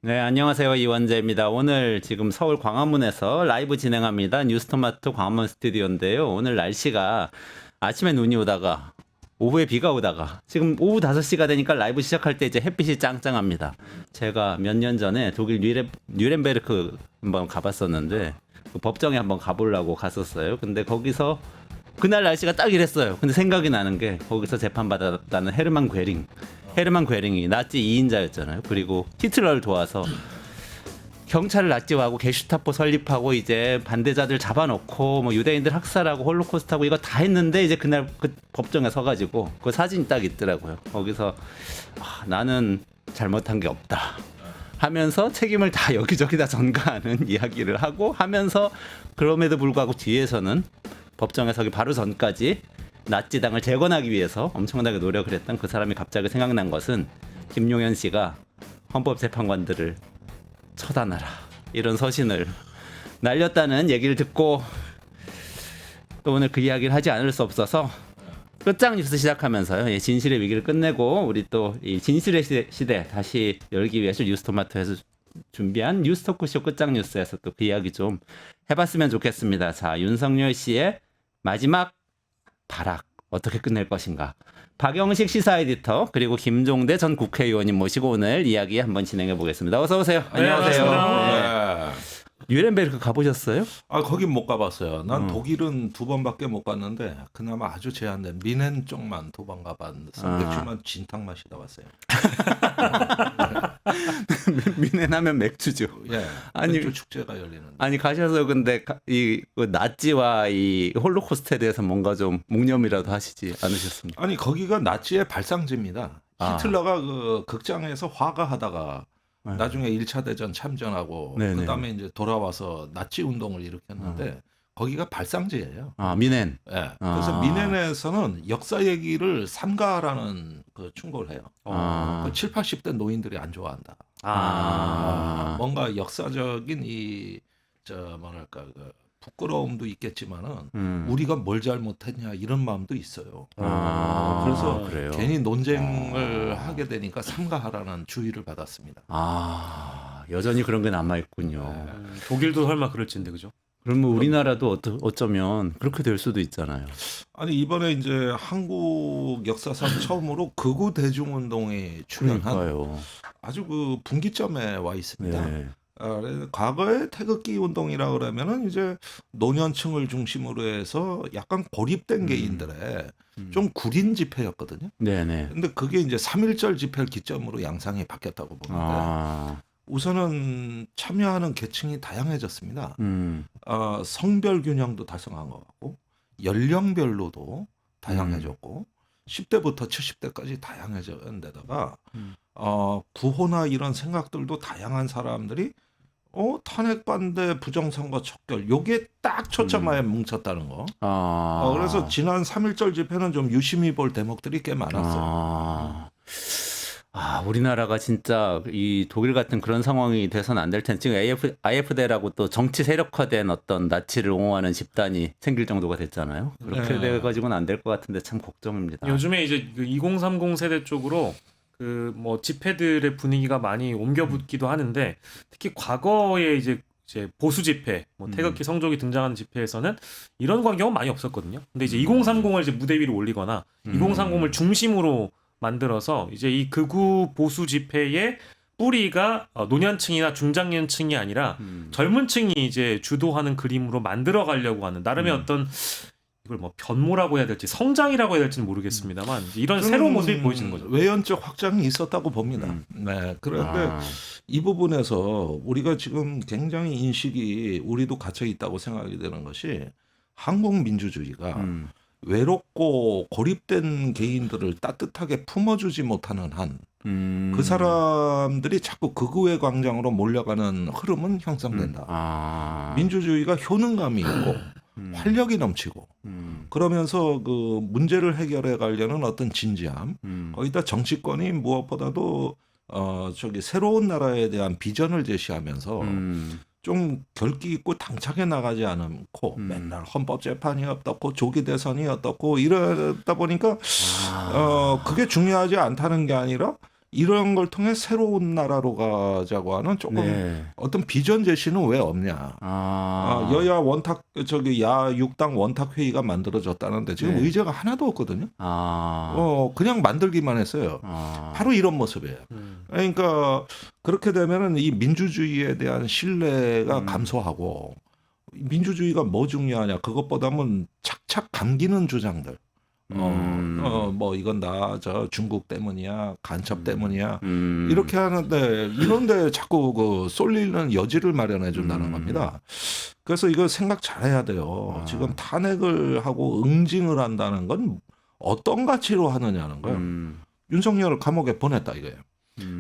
네, 안녕하세요. 이원재입니다. 오늘 지금 서울 광화문에서 라이브 진행합니다. 뉴스토마토 광화문 스튜디오인데요. 오늘 날씨가 아침에 눈이 오다가 오후에 비가 오다가 지금 오후 5시가 되니까 라이브 시작할 때 이제 햇빛이 짱짱합니다. 제가 몇 년 전에 독일 뉘렌베르크 한번 가봤었는데 그 법정에 한번 가보려고 갔었어요. 근데 거기서 그날 날씨가 딱 이랬어요. 근데 생각이 나는 게 거기서 재판받았다는 헤르만 괴링이 나치 2인자였잖아요. 그리고 히틀러를 도와서 경찰을 나치하고 게슈타포 설립하고 이제 반대자들 잡아놓고 뭐 유대인들 학살하고 홀로코스트하고 이거 다 했는데 이제 그날 그 법정에 서가지고 그 사진이 딱 있더라고요. 거기서 나는 잘못한 게 없다 하면서 책임을 다 여기저기다 전가하는 이야기를 하고 하면서 그럼에도 불구하고 뒤에서는 법정에 서기 바로 전까지 나치당을 재건하기 위해서 엄청나게 노력을 했던 그 사람이 갑자기 생각난 것은 김용현 씨가 헌법재판관들을 처단하라 이런 서신을 날렸다는 얘기를 듣고 또 오늘 그 이야기를 하지 않을 수 없어서 끝장 뉴스 시작하면서요. 진실의 위기를 끝내고 우리 또 이 진실의 시대 다시 열기 위해서 뉴스토마토에서 준비한 뉴스토크쇼 끝장 뉴스에서 또 그 이야기 좀 해봤으면 좋겠습니다. 자, 윤석열 씨의 마지막 발악 어떻게 끝낼 것인가. 박영식 시사 에디터 그리고 김종대 전 국회의원님 모시고 오늘 이야기 한번 진행해 보겠습니다. 어서 오세요. 네, 안녕하세요. 반갑습니다. 뉘렌베르크 가보셨어요? 거긴 못 가봤어요. 난 독일은 2번밖에 못 갔는데 그나마 아주 제한된 미넨 쪽만 2번 가봤는데 맥주만 진탕 마시다 왔어요. 미넨하면 맥주죠. 예, 아니, 맥주 축제가 열리는데. 아니 가셔서 근데 그 나치와 이 홀로코스트에 대해서 뭔가 좀 묵념이라도 하시지 않으셨습니까? 아니 거기가 나치의 발상지입니다. 히틀러가 그 극장에서 화가하다가 나중에 1차 대전 참전하고 네네. 그다음에 이제 돌아와서 나치 운동을 일으켰는데 거기가 발상지예요. 미넨. 예. 그래서 미넨에서는 역사 얘기를 삼가라는 그 충고를 해요. 그 7, 80대 노인들이 안 좋아한다. 뭔가 역사적인 뭐랄까 그 부끄러움도 있겠지만은 우리가 뭘 잘못했냐 이런 마음도 있어요. 그래서 그래요. 괜히 논쟁을 하게 되니까 삼가하라는 주의를 받았습니다. 여전히 그런 게 남아 있군요. 독일도 설마 그럴진데 그죠? 그러면 우리나라도 어쩌면 그렇게 될 수도 있잖아요. 아니 이번에 이제 한국 역사상 처음으로 극우 대중운동에 출연한 그러니까요. 아주 그 분기점에 와 있습니다. 네. 과거에 태극기 운동이라 그러면은 이제 노년층을 중심으로 해서 약간 고립된 개인들의 좀 구린 집회였거든요. 네네. 근데 그게 이제 3.1절 집회를 기점으로 양상이 바뀌었다고 보는데 우선은 참여하는 계층이 다양해졌습니다. 성별 균형도 달성한 것 같고 연령별로도 다양해졌고 10대부터 70대까지 다양해진 데다가 구호나 이런 생각들도 다양한 사람들이 탄핵 반대 부정선거 척결 요게 딱 초점화에 뭉쳤다는 거. 그래서 지난 3.1절 집회는 좀 유심히 볼 대목들이 꽤 많았어요. 우리나라가 진짜 이 독일 같은 그런 상황이 돼서는 안 될 텐데 지금 AfD라고 또 정치 세력화된 어떤 나치를 옹호하는 집단이 생길 정도가 됐잖아요. 그렇게 돼가지고는 안 될 것 같은데 참 걱정입니다. 요즘에 이제 그 2030 세대 쪽으로 그 뭐 집회들의 분위기가 많이 옮겨 붙기도 하는데 특히 과거에 이제 보수 집회, 뭐 태극기 성족이 등장하는 집회에서는 이런 광경은 많이 없었거든요. 근데 이제 2030을 이제 무대 위로 올리거나 2030을 중심으로 만들어서 이제 이 극우 보수 집회의 뿌리가 노년층이나 중장년층이 아니라 젊은 층이 이제 주도하는 그림으로 만들어 가려고 하는 나름의 어떤 이걸 뭐 변모라고 해야 될지 성장이라고 해야 될지는 모르겠습니다만 이런 새로운 모습이 보여지는 거죠. 외연적 확장이 있었다고 봅니다. 네. 그런데 이 부분에서 우리가 지금 굉장히 인식이 우리도 갇혀 있다고 생각이 되는 것이 한국 민주주의가 외롭고 고립된 개인들을 따뜻하게 품어주지 못하는 한 그 사람들이 자꾸 극우의 광장으로 몰려가는 흐름은 형성된다. 민주주의가 효능감이 있고 활력이 넘치고 그러면서 그 문제를 해결해 가려는 어떤 진지함 거기다 정치권이 무엇보다도 새로운 나라에 대한 비전을 제시하면서 좀 결기 있고 당차게 나가지 않고 맨날 헌법재판이 어떻고 조기 대선이 어떻고 이러다 보니까 그게 중요하지 않다는 게 아니라 이런 걸 통해 새로운 나라로 가자고 하는 조금 네. 어떤 비전 제시는 왜 없냐. 여야 원탁 야 6당 원탁 회의가 만들어졌다는데 지금 네. 의제가 하나도 없거든요. 그냥 만들기만 했어요. 바로 이런 모습이에요. 그러니까 그렇게 되면은 이 민주주의에 대한 신뢰가 감소하고 민주주의가 뭐 중요하냐 그것보다는 착착 감기는 주장들. 뭐 이건 저 중국 때문이야 간첩 때문이야 이렇게 하는데 이런데 자꾸 그 쏠리는 여지를 마련해 준다는 겁니다. 그래서 이거 생각 잘해야 돼요. 지금 탄핵을 하고 응징을 한다는 건 어떤 가치로 하느냐는 거예요. 윤석열을 감옥에 보냈다 이거예요.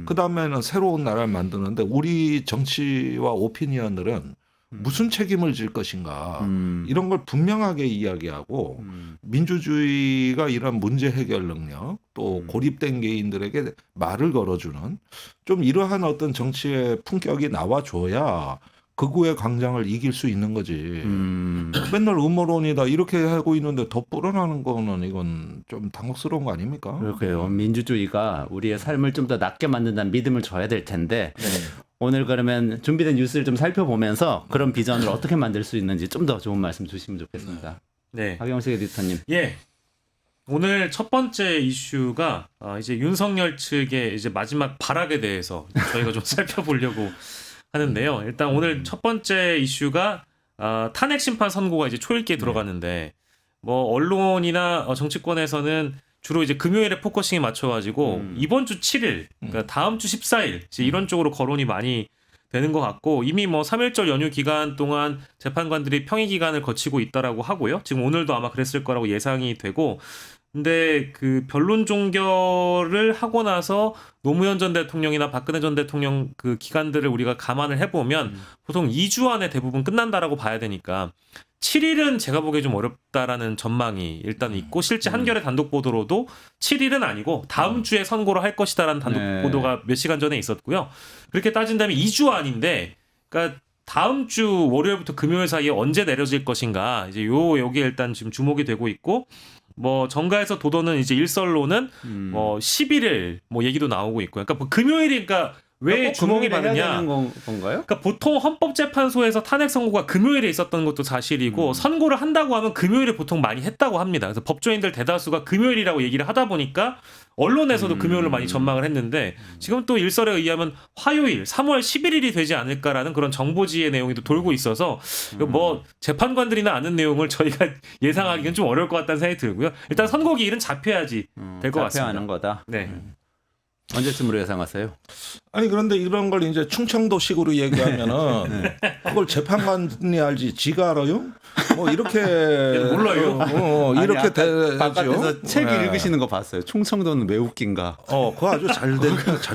그 다음에는 새로운 나라를 만드는데 우리 정치와 오피니언들은 무슨 책임을 질 것인가 이런 걸 분명하게 이야기하고 민주주의가 이런 문제 해결 능력 또 고립된 개인들에게 말을 걸어주는 좀 이러한 어떤 정치의 품격이 나와줘야 극우의 광장을 이길 수 있는 거지. 맨날 음모론이다 이렇게 하고 있는데 더 불어나는 거는 이건 좀 당혹스러운 거 아닙니까? 그렇게요. 민주주의가 우리의 삶을 좀 더 낫게 만든다는 믿음을 줘야 될 텐데 오늘 그러면 준비된 뉴스를 좀 살펴보면서 그런 비전을 어떻게 만들 수 있는지 좀 더 좋은 말씀 주시면 좋겠습니다. 네. 박영식 에디터님. 예. 오늘 첫 번째 이슈가 이제 윤석열 측의 이제 마지막 발악에 대해서 저희가 좀 살펴보려고 하는데요. 일단 오늘 첫 번째 이슈가 탄핵 심판 선고가 이제 초읽기에 들어갔는데 뭐 언론이나 정치권에서는 주로 이제 금요일에 포커싱이 맞춰가지고 이번 주 7일, 그러니까 다음 주 14일 이제 이런 쪽으로 거론이 많이 되는 것 같고 이미 뭐 3.1절 연휴 기간 동안 재판관들이 평의 기간을 거치고 있다라고 하고요. 지금 오늘도 아마 그랬을 거라고 예상이 되고 근데 그 변론 종결을 하고 나서 노무현 전 대통령이나 박근혜 전 대통령 그 기간들을 우리가 감안을 해보면 보통 2주 안에 대부분 끝난다라고 봐야 되니까 7일은 제가 보기에 좀 어렵다라는 전망이 일단 있고 실제 한겨레 단독 보도로도 7일은 아니고 다음 주에 선고를 할 것이다라는 단독 보도가 몇 시간 전에 있었고요. 그렇게 따진다면 2주 안인데 그러니까 다음 주 월요일부터 금요일 사이에 언제 내려질 것인가 이제 여기에 일단 지금 주목이 되고 있고 뭐 정가에서 도도는 이제 일설로는 뭐 11일 뭐 얘기도 나오고 있고요. 그러니까 뭐 금요일이니까 왜 주목이 받느냐? 건가요? 그러니까 보통 헌법재판소에서 탄핵 선고가 금요일에 있었던 것도 사실이고 선고를 한다고 하면 금요일에 보통 많이 했다고 합니다. 그래서 법조인들 대다수가 금요일이라고 얘기를 하다 보니까 언론에서도 금요일로 많이 전망을 했는데 지금 또 일설에 의하면 화요일 3월 11일이 되지 않을까라는 그런 정보지의 내용이 또 돌고 있어서 뭐 재판관들이나 아는 내용을 저희가 예상하기는 좀 어려울 것 같다는 생각이 들고요. 일단 선고 기일은 잡혀야지 될 것 같습니다. 잡혀하는 거다. 네. 언제쯤으로 예상하세요? 아니 그런데 이런 걸 이제 충청도식으로 얘기하면은 그걸 재판관이 알지 지가 알아요? 뭐 이렇게 몰라요. 이렇게 되죠. 바깥에서 책 읽으시는 거 봤어요. 충청도는 왜 웃긴가. 그거 아주 잘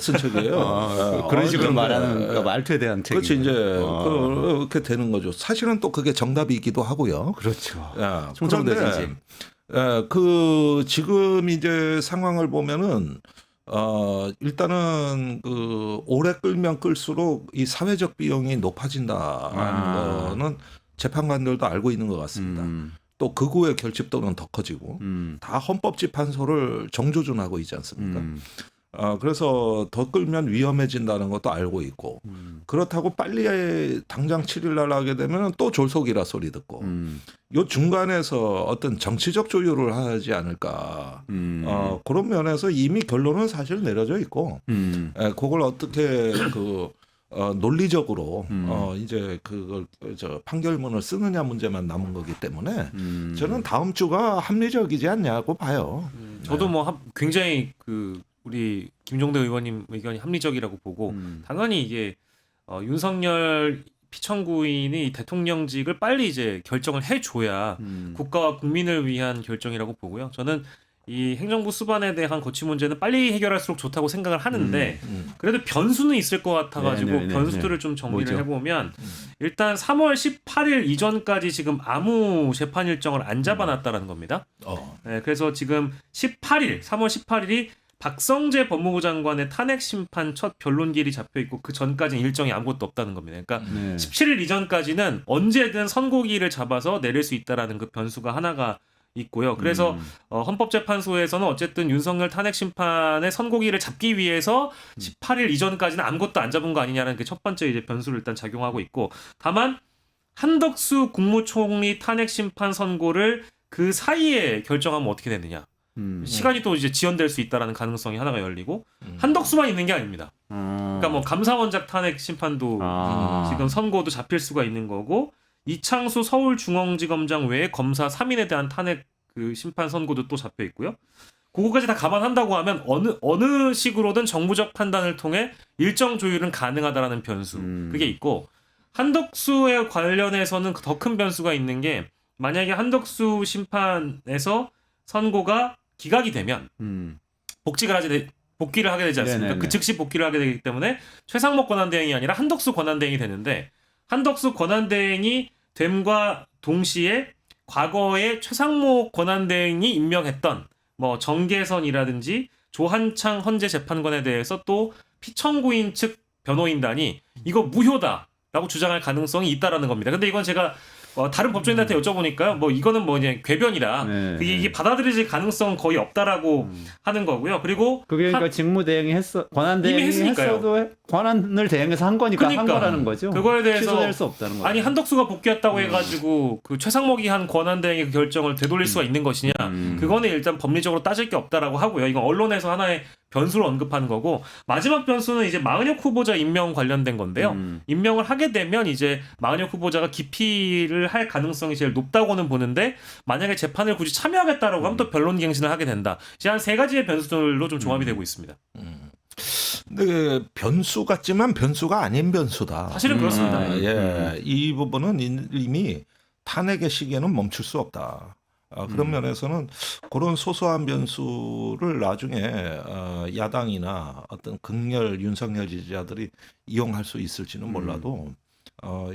쓴 책이에요. 그런 식으로 말하는 그 말투에 대한 책. 그렇지 이제 그렇게 되는 거죠. 사실은 또 그게 정답이기도 하고요. 그렇죠. 충청도 진심. 그 지금 이제 상황을 보면은. 일단은 그 오래 끌면 끌수록 이 사회적 비용이 높아진다는 거는 재판관들도 알고 있는 것 같습니다. 또 극우의 결집도는 더 커지고 다 헌법재판소를 정조준하고 있지 않습니까? 그래서 더 끌면 위험해진다는 것도 알고 있고 그렇다고 빨리 당장 7일 날 하게 되면 또 졸속이라 소리 듣고 요 중간에서 어떤 정치적 조율을 하지 않을까 그런 면에서 이미 결론은 사실 내려져 있고 그걸 어떻게 논리적으로 이제 그걸 판결문을 쓰느냐 문제만 남은 거기 때문에 저는 다음 주가 합리적이지 않냐고 봐요. 저도 뭐 굉장히 우리 김종대 의원님 의견이 합리적이라고 보고 당연히 이게 윤석열 피청구인이 대통령직을 빨리 이제 결정을 해줘야 국가와 국민을 위한 결정이라고 보고요. 저는 이 행정부 수반에 대한 거취 문제는 빨리 해결할수록 좋다고 생각을 하는데 그래도 변수는 있을 것 같아가지고 변수들을 좀 정리를 해보면 일단 3월 18일 이전까지 지금 아무 재판 일정을 안 잡아놨다라는 겁니다. 네, 그래서 지금 3월 18일이 박성재 법무부 장관의 탄핵 심판 첫 변론기일이 잡혀 있고 그 전까지는 일정이 아무것도 없다는 겁니다. 그러니까 17일 이전까지는 언제든 선고기일을 잡아서 내릴 수 있다라는 그 변수가 하나가 있고요. 그래서 헌법재판소에서는 어쨌든 윤석열 탄핵 심판의 선고기를 잡기 위해서 18일 이전까지는 아무것도 안 잡은 거 아니냐는 게 첫 번째 이제 변수를 일단 작용하고 있고, 다만 한덕수 국무총리 탄핵 심판 선고를 그 사이에 결정하면 어떻게 되느냐. 시간이 또 이제 지연될 수 있다라는 가능성이 하나가 열리고, 한덕수만 있는 게 아닙니다. 그러니까 뭐 감사원장 탄핵 심판도 지금 선고도 잡힐 수가 있는 거고, 이창수 서울중앙지검장 외에 검사 3인에 대한 탄핵 그 심판 선고도 또 잡혀 있고요. 그거까지 다 감안한다고 하면 어느 식으로든 정부적 판단을 통해 일정 조율은 가능하다라는 변수, 그게 있고, 한덕수에 관련해서는 더 큰 변수가 있는 게, 만약에 한덕수 심판에서 선고가 기각이 되면 복귀를 하게 되지 않습니까? 네네네. 그 즉시 복귀를 하게 되기 때문에 최상목 권한대행이 아니라 한덕수 권한대행이 되는데, 한덕수 권한대행이 됨과 동시에 과거에 최상목 권한대행이 임명했던 뭐 정계선이라든지 조한창 헌재 재판관에 대해서 또 피청구인 측 변호인단이 이거 무효다라고 주장할 가능성이 있다라는 겁니다. 근데 이건 제가 다른 법조인한테 여쭤보니까요, 뭐 이거는 뭐 그냥 궤변이다. 네. 이게 받아들여질 가능성은 거의 없다라고 하는 거고요. 그리고 그게 그러니까 직무대행이 권한 대행이 이미 했으니까요. 했어도 권한을 대행해서 한 거니까 한 거라는 거죠. 그거에 대해서 취소될 수 없다는 거죠. 아니 한덕수가 복귀했다고 해가지고 그 최상목이 한 권한대행의 그 결정을 되돌릴 수가 있는 것이냐? 그거는 일단 법리적으로 따질 게 없다라고 하고요. 이건 언론에서 하나의 변수를 언급하는 거고, 마지막 변수는 이제 마은혁 후보자 임명 관련된 건데요. 임명을 하게 되면 이제 마은혁 후보자가 기피를 할 가능성이 제일 높다고는 보는데, 만약에 재판을 굳이 참여하겠다라고 하면 또 변론갱신을 하게 된다. 이제 한 세 가지의 변수들로 좀 조합이 되고 있습니다. 근데 변수 같지만 변수가 아닌 변수다. 사실은 그렇습니다. 예, 이 부분은 이미 탄핵의 시기에는 멈출 수 없다. 그런 면에서는 그런 소소한 변수를 나중에 야당이나 어떤 극렬 윤석열 지지자들이 이용할 수 있을지는 몰라도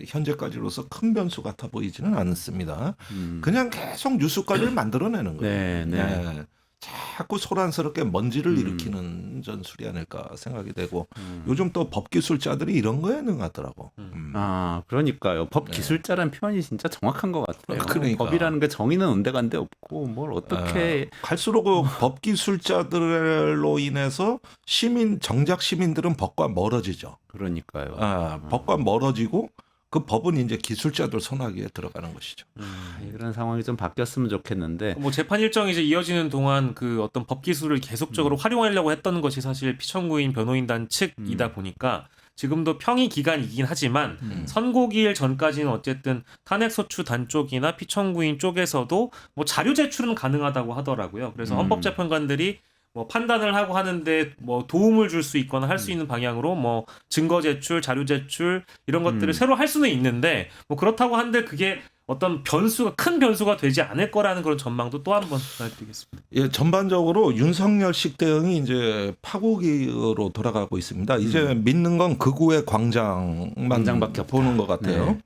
현재까지로서 큰 변수 같아 보이지는 않습니다. 그냥 계속 뉴스거리를 만들어내는 거예요. 네. 자꾸 소란스럽게 먼지를 일으키는 전술이 아닐까 생각이 되고, 요즘 또 법기술자들이 이런 거에 능하더라고. 그러니까요. 법기술자라는 표현이 진짜 정확한 것 같아요. 그러니까. 법이라는 게 정의는 온데간데 없고 뭘 어떻게 갈수록 법기술자들로 인해서 정작 시민들은 법과 멀어지죠. 그러니까요. 법과 멀어지고 그 법은 이제 기술자들 손아귀에 들어가는 것이죠. 이런 상황이 좀 바뀌었으면 좋겠는데. 뭐 재판 일정이 이제 이어지는 동안 그 어떤 법 기술을 계속적으로 활용하려고 했던 것이 사실 피청구인 변호인단 측이다 보니까 지금도 평의 기간이긴 하지만 선고기일 전까지는 어쨌든 탄핵소추 단 쪽이나 피청구인 쪽에서도 뭐 자료 제출은 가능하다고 하더라고요. 그래서 헌법재판관들이 뭐 판단을 하고 하는데 뭐 도움을 줄 수 있거나 할 수 있는 방향으로 뭐 증거 제출, 자료 제출 이런 것들을 새로 할 수는 있는데, 뭐 그렇다고 한들 그게 어떤 큰 변수가 되지 않을 거라는 그런 전망도 또 한 번 말씀드리겠습니다. 예, 전반적으로 윤석열식 대응이 이제 파국으로 돌아가고 있습니다. 이제 믿는 건 극우의 광장밖에 보는 것 같아요.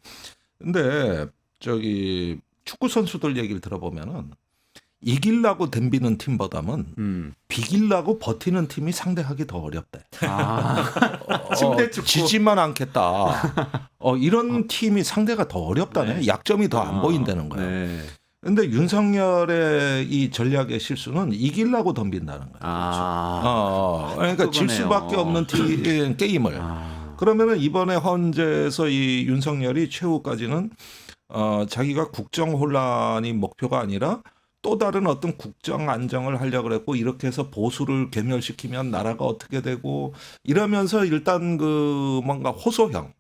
근데 저기 축구 선수들 얘기를 들어보면은 이기려고 덤비는 팀보다는 비기려고 버티는 팀이 상대하기 더 어렵대. 침대 축구. 지지만 않겠다. 이런 팀이 상대가 더 어렵다네. 약점이 더 안 보인다는 거예요. 근데 윤석열의 이 전략의 실수는 이기려고 덤빈다는 거예요. 그러니까 질 수밖에 없는 게임을. 그러면은 이번에 헌재에서 이 윤석열이 최후까지는 자기가 국정 혼란이 목표가 아니라 또 다른 어떤 국정 안정을 하려고 그랬고, 이렇게 해서 보수를 괴멸시키면 나라가 어떻게 되고 이러면서 일단 그 뭔가 호소형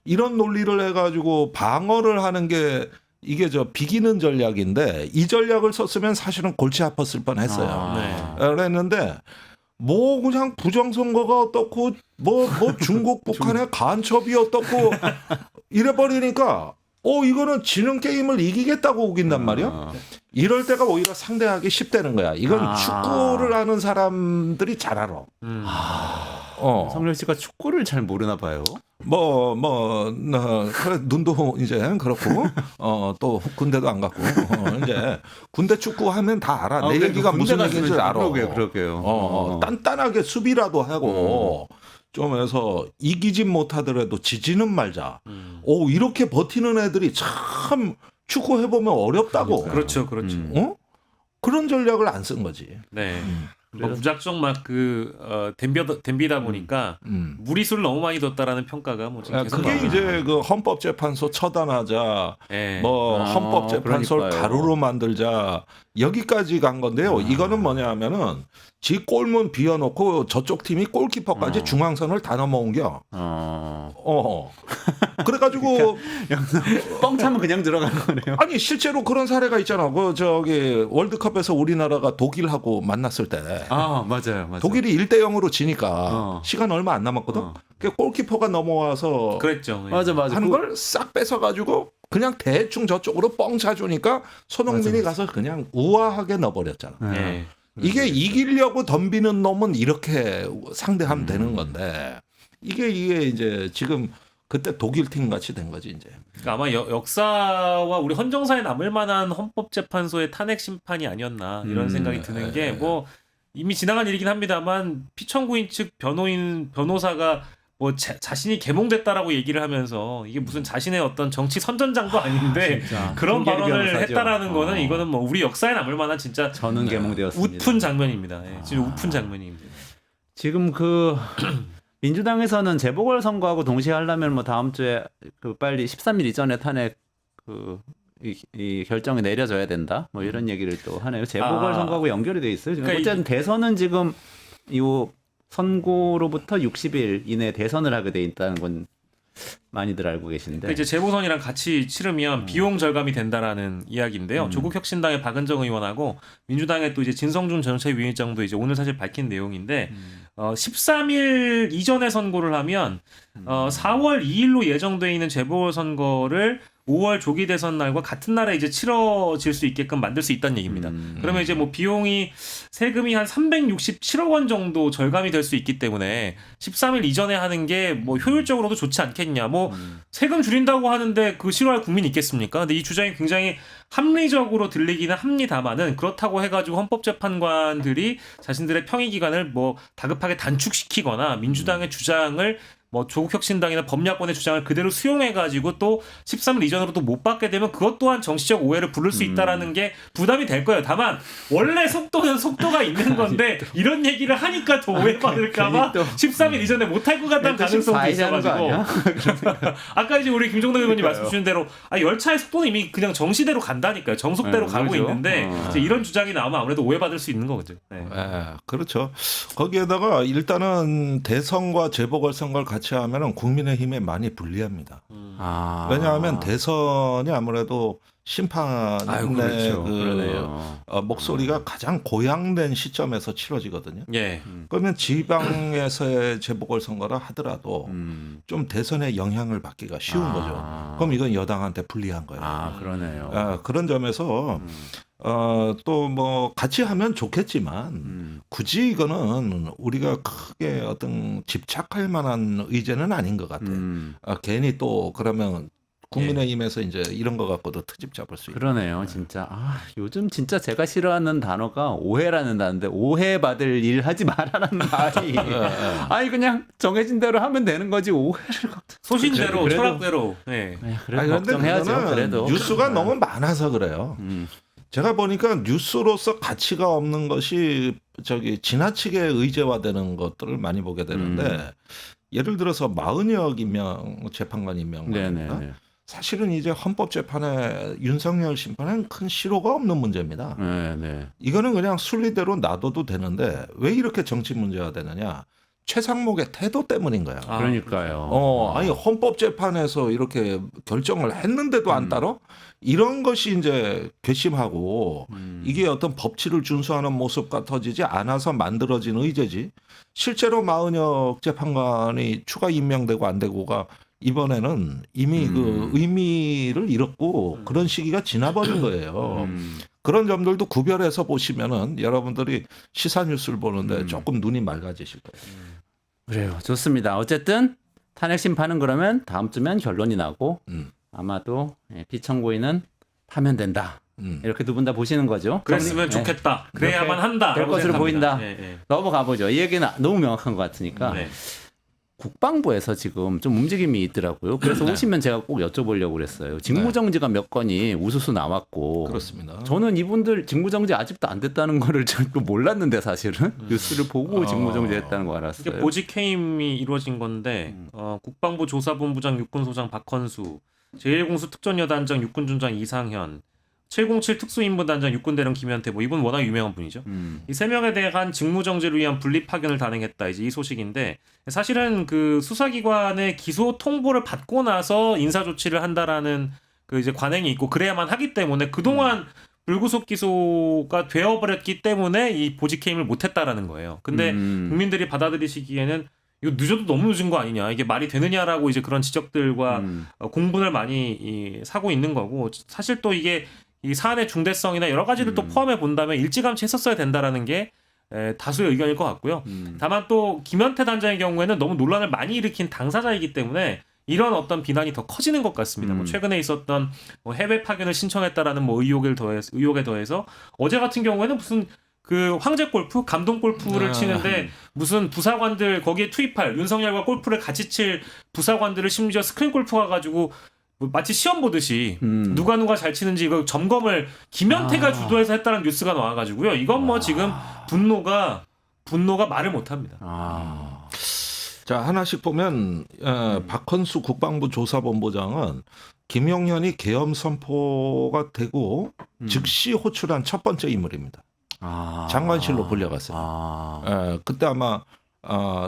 이런 논리를 해가지고 방어를 하는 게 이게 비기는 전략인데, 이 전략을 썼으면 사실은 골치 아팠을 뻔했어요. 그랬는데 뭐 그냥 부정선거가 어떻고 뭐 중국 북한의 간첩이 어떻고 이래버리니까 이거는 지는 게임을 이기겠다고 우긴단 말이야. 이럴 때가 오히려 상대하기 쉽다는 거야. 이건 축구를 하는 사람들이 잘 알아. 성렬 씨가 축구를 잘 모르나 봐요. 그래, 눈도 이제 그렇고, 또 군대도 안 갔고, 이제 군대 축구 하면 다 알아. 내 얘기가 무슨 얘기인지 알아. 그러게요. 단단하게 수비라도 하고, 좀 해서 이기진 못하더라도 지지는 말자. 이렇게 버티는 애들이 참 축구 해보면 어렵다고. 그렇죠, 그렇죠. 어? 그런 전략을 안 쓴 거지. 네. 뭐 무작정 막 댐비다 보니까 무리수를 너무 많이 뒀다라는 평가가 뭐 지금 계속 그게 나오고 이제 그 헌법재판소 처단하자, 네. 뭐 헌법재판소를 그러니까요. 가루로 만들자 여기까지 간 건데요. 이거는 뭐냐면은 지 골문 비워놓고 저쪽 팀이 골키퍼까지 중앙선을 다 넘어온겨. 그래가지고 뻥 차면 그냥 들어가는 거네요. 아니 실제로 그런 사례가 있잖아. 그 저기 월드컵에서 우리나라가 독일하고 만났을 때 맞아요. 독일이 1대0으로 지니까 시간 얼마 안 남았거든. 그 골키퍼가 넘어와서 그랬죠. 예. 맞아. 하는 걸 싹 뺏어가지고 그냥 대충 저쪽으로 뻥 차주니까 손흥민이 가서 그냥 우아하게 넣어버렸잖아. 예. 이게 이기려고 덤비는 놈은 이렇게 상대하면 되는 건데 이게 이제 지금 그때 독일 팀 같이 된 거지 이제. 그러니까 아마 역사와 우리 헌정사에 남을 만한 헌법재판소의 탄핵 심판이 아니었나 이런 생각이 드는 게 뭐 이미 지나간 일이긴 합니다만 피청구인 측 변호사가 뭐 자신이 개몽됐다라고 얘기를 하면서 이게 무슨 자신의 어떤 정치 선전장도 아닌데 그런 발언을 변호사죠. 했다라는 거는 이거는 뭐 우리 역사에 남을 만한 진짜 저는 개몽되었습니다. 웃픈 장면입니다. 예, 진짜 웃픈 장면입니다. 지금 그 민주당에서는 재보궐 선거하고 동시에 하려면 뭐 다음 주에 그 빨리 13일 이전에 탄핵 이 결정이 내려져야 된다. 뭐 이런 얘기를 또 하네요. 재보궐 선거하고 연결이 돼 있어요. 그러니까 어쨌든 대선은 지금 이 선고로부터 60일 이내 대선을 하게 돼 있다는 건 많이들 알고 계신데. 그러니까 이제 재보선이랑 같이 치르면 비용 절감이 된다라는 이야기인데요. 조국혁신당의 박은정 의원하고 민주당의 또 이제 진성준 전체위원장도 이제 오늘 사실 밝힌 내용인데 13일 이전에 선고를 하면 4월 2일로 예정돼 있는 재보궐 선거를 5월 조기 대선 날과 같은 날에 이제 치러질 수 있게끔 만들 수 있다는 얘기입니다. 그러면 이제 뭐 비용이 세금이 한 367억 원 정도 절감이 될 수 있기 때문에 13일 이전에 하는 게 뭐 효율적으로도 좋지 않겠냐. 뭐 세금 줄인다고 하는데 그 싫어할 국민이 있겠습니까? 근데 이 주장이 굉장히 합리적으로 들리기는 합니다만은 그렇다고 해가지고 헌법재판관들이 자신들의 평의 기간을 뭐 다급하게 단축시키거나 민주당의 주장을 뭐 조국혁신당이나 범야권의 주장을 그대로 수용해가지고 또 13일 이전으로 또 못 받게 되면 그것 또한 정치적 오해를 부를 수 있다라는 게 부담이 될 거예요. 다만 원래 속도는 속도가 있는 건데 이런 얘기를 하니까 더 오해받을까봐 13일 이전에 못할 것 같다는 가능성도 있어가지고 아까 이제 우리 김종덕 의원님 말씀 주신 대로 열차의 속도는 이미 그냥 정시대로 간다니까요. 정속대로 가고 그렇죠. 있는데 이제 이런 주장이 나오면 아무래도 오해받을 수 있는 거죠. 네. 그렇죠. 거기에다가 일단은 대선과 재보궐선거를 같이 하면은 국민의힘에 많이 불리합니다. 왜냐하면 대선이 아무래도 심판의 그렇죠. 그 목소리가 가장 고양된 시점에서 치러지거든요. 예. 그러면 지방에서의 재보궐선거라 하더라도 좀 대선에 영향을 받기가 쉬운 거죠. 그럼 이건 여당한테 불리한 거예요. 그러네요. 그런 점에서 또 뭐 같이 하면 좋겠지만 굳이 이거는 우리가 크게 어떤 집착할 만한 의제는 아닌 것 같아요. 괜히 또 그러면 국민의힘에서 이제 이런 거 갖고도 트집 잡을 수 있고. 그러네요, 진짜. 요즘 진짜 제가 싫어하는 단어가 오해라는 단어인데 오해받을 일 하지 말아라는 말이. 아니 그냥 정해진 대로 하면 되는 거지 오해를 소신대로 그래도- 철학대로. 네. 그래도 걱정해야죠. 그거는 그래도 뉴스가 너무 많아서 그래요. 제가 보니까 뉴스로서 가치가 없는 것이 지나치게 의제화되는 것들을 많이 보게 되는데 예를 들어서 40여 명 재판관 임명합니다. 사실은 이제 헌법재판에 윤석열 심판은 큰 실효가 없는 문제입니다. 이거는 그냥 순리대로 놔둬도 되는데 왜 이렇게 정치 문제가 되느냐? 최상목의 태도 때문인 거야. 그러니까요. 아니 헌법재판에서 이렇게 결정을 했는데도 안 따라? 이런 것이 이제 괘씸하고 이게 어떤 법치를 준수하는 모습 같아지지 않아서 만들어진 의제지. 실제로 40여 재판관이 추가 임명되고 안 되고가 이번에는 이미 그 의미를 잃었고 그런 시기가 지나버린 거예요. 그런 점들도 구별해서 보시면은 여러분들이 시사 뉴스를 보는데 조금 눈이 맑아지실 거예요. 그래요. 좋습니다. 어쨌든 탄핵 심판은 그러면 다음 주면 결론이 나고 아마도 피청구인은 파면된다. 이렇게 두 분 다 보시는 거죠. 그랬으면 좋겠다. 그래야만 한다. 될 것으로 보인다. 예. 넘어가 보죠. 이 얘기는 너무 명확한 것 같으니까. 국방부에서 지금 좀 움직임이 있더라고요. 그래서 오시면 제가 꼭 여쭤보려고 그랬어요. 직무정지가 몇 건이 우수수 나왔고. 그렇습니다. 저는 이분들 직무정지 아직도 안 됐다는 거를 또 몰랐는데 사실은 뉴스를 보고 직무정지했다는 거 알았어요. 이게 보직 해임이 이루어진 건데 국방부 조사본부장 육군소장 박헌수, 제1공수 특전여단장 육군준장 이상현, 707 특수임무단장 육군대령 김현태, 뭐 이분 워낙 유명한 분이죠. 이 세 명에 대한 직무정지를 위한 분리 파견을 단행했다. 이제 이 소식인데 사실은 그 수사기관의 기소 통보를 받고 나서 인사 조치를 한다라는 그 이제 관행이 있고 그래야만 하기 때문에 그동안 불구속 기소가 되어버렸기 때문에 이 보직 해임을 못했다라는 거예요. 근데 국민들이 받아들이시기에는 이거 늦어도 너무 늦은 거 아니냐, 이게 말이 되느냐라고 이제 그런 지적들과 공분을 많이 사고 있는 거고, 사실 또 이게 이 사안의 중대성이나 여러 가지를 또 포함해 본다면 일찌감치 했었어야 된다라는 게 다수의 의견일 것 같고요. 다만 또 김현태 단장의 경우에는 너무 논란을 많이 일으킨 당사자이기 때문에 이런 어떤 비난이 더 커지는 것 같습니다. 뭐 최근에 있었던 뭐 해외 파견을 신청했다라는 뭐 의혹에 더해서 어제 같은 경우에는 무슨 그 황제 골프, 감동 골프를 치는데 무슨 부사관들 거기에 투입할 윤석열과 골프를 같이 칠 부사관들을 심지어 스크린 골프 가가지고 마치 시험 보듯이 누가 잘 치는지 이거 점검을 김현태가 주도해서 했다는 뉴스가 나와가지고요. 이건 뭐 지금 분노가 말을 못합니다. 자, 하나씩 보면 박헌수 국방부 조사본부장은 김용현이 계엄 선포가 되고 즉시 호출한 첫 번째 인물입니다. 장관실로 불려갔어요. 그때 아마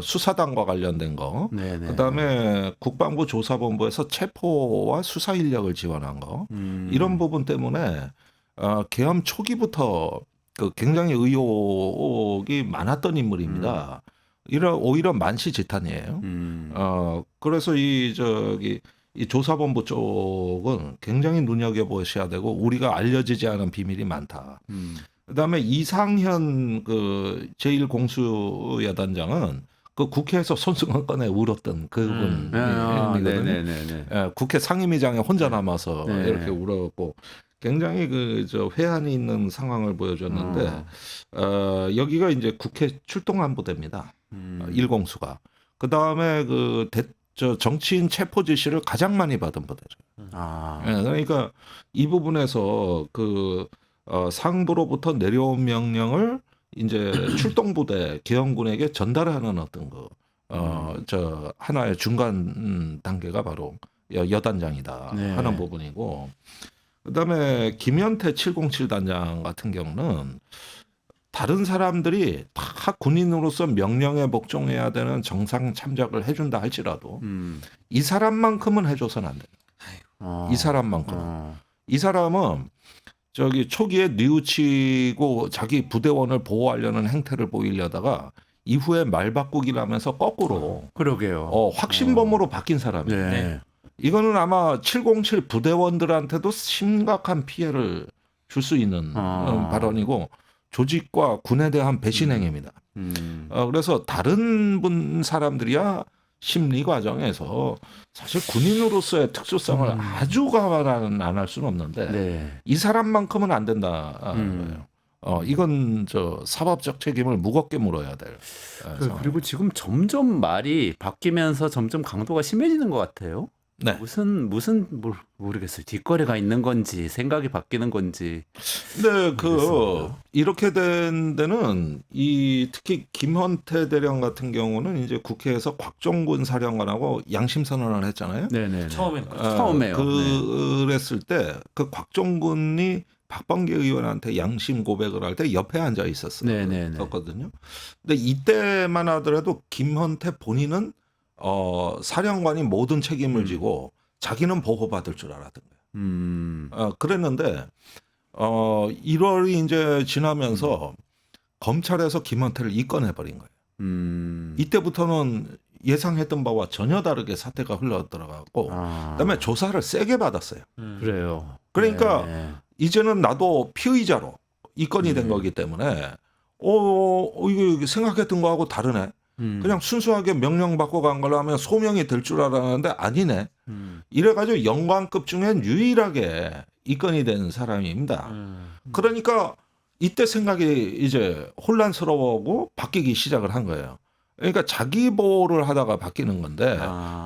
수사단과 관련된 거, 그다음에 국방부 조사본부에서 체포와 수사 인력을 지원한 거, 이런 부분 때문에 계엄 초기부터 그 굉장히 의혹이 많았던 인물입니다. 오히려 만시지탄이에요. 그래서 이 조사본부 쪽은 굉장히 눈여겨보셔야 되고 우리가 알려지지 않은 비밀이 많다. 그다음에 이상현 그 제1공수여단장은 그 국회에서 손수건 꺼내 울었던 그분이거든요. 국회 상임위장에 혼자 남아서 이렇게 울었고 굉장히 회한이 있는 상황을 보여줬는데 여기가 이제 국회 출동한 부대입니다. 1공수가. 그다음에 정치인 체포 지시를 가장 많이 받은 부대죠. 그러니까 이 부분에서 상부로부터 내려온 명령을 이제 출동부대 계엄군에게 전달하는 어떤 하나의 중간 단계가 바로 여단장이다 하는 부분이고, 그다음에 김현태 707 단장 같은 경우는 다른 사람들이 다 군인으로서 명령에 복종해야 되는 정상 참작을 해준다 할지라도 이 사람만큼은 해줘서는 안 돼요. 이 사람만큼은. 이 사람은 초기에 뉘우치고 자기 부대원을 보호하려는 행태를 보이려다가 이후에 말 바꾸기를 하면서 거꾸로 그러게요. 확신범으로 바뀐 사람이에요. 이거는 아마 707 부대원들한테도 심각한 피해를 줄 수 있는 발언이고 조직과 군에 대한 배신 행위입니다. 그래서 다른 사람들이야 심리 과정에서 사실 군인으로서의 특수성을 아주 감안 안 할 수는 없는데 이 사람만큼은 안 된다. 이건 사법적 책임을 무겁게 물어야 될. 그리고 지금 점점 말이 바뀌면서 점점 강도가 심해지는 것 같아요. 네. 무슨 모르겠어요. 뒷거래가 있는 건지 생각이 바뀌는 건지. 근데 이렇게 된 데는 특히 김헌태 대령 같은 경우는 이제 국회에서 곽종군 사령관하고 양심 선언을 했잖아요. 처음에요. 그랬을 때 그 곽종군이 박범계 의원한테 양심 고백을 할 때 옆에 앉아 있었거든요. 근데 이때만 하더라도 김헌태 본인은 사령관이 모든 책임을 지고 자기는 보호받을 줄 알았던 거예요. 그랬는데 1월이 이제 지나면서 검찰에서 김헌태를 입건해버린 거예요. 이때부터는 예상했던 바와 전혀 다르게 사태가 흘러들어가고 그다음에 조사를 세게 받았어요. 그래요. 그러니까 이제는 나도 피의자로 입건이 된 거기 때문에 이거 생각했던 거하고 다르네. 그냥 순수하게 명령받고 간 걸로 하면 소명이 될 줄 알았는데 아니네. 이래가지고 영관급 중엔 유일하게 입건이 된 사람입니다. 그러니까 이때 생각이 이제 혼란스러워하고 바뀌기 시작을 한 거예요. 그러니까 자기 보호를 하다가 바뀌는 건데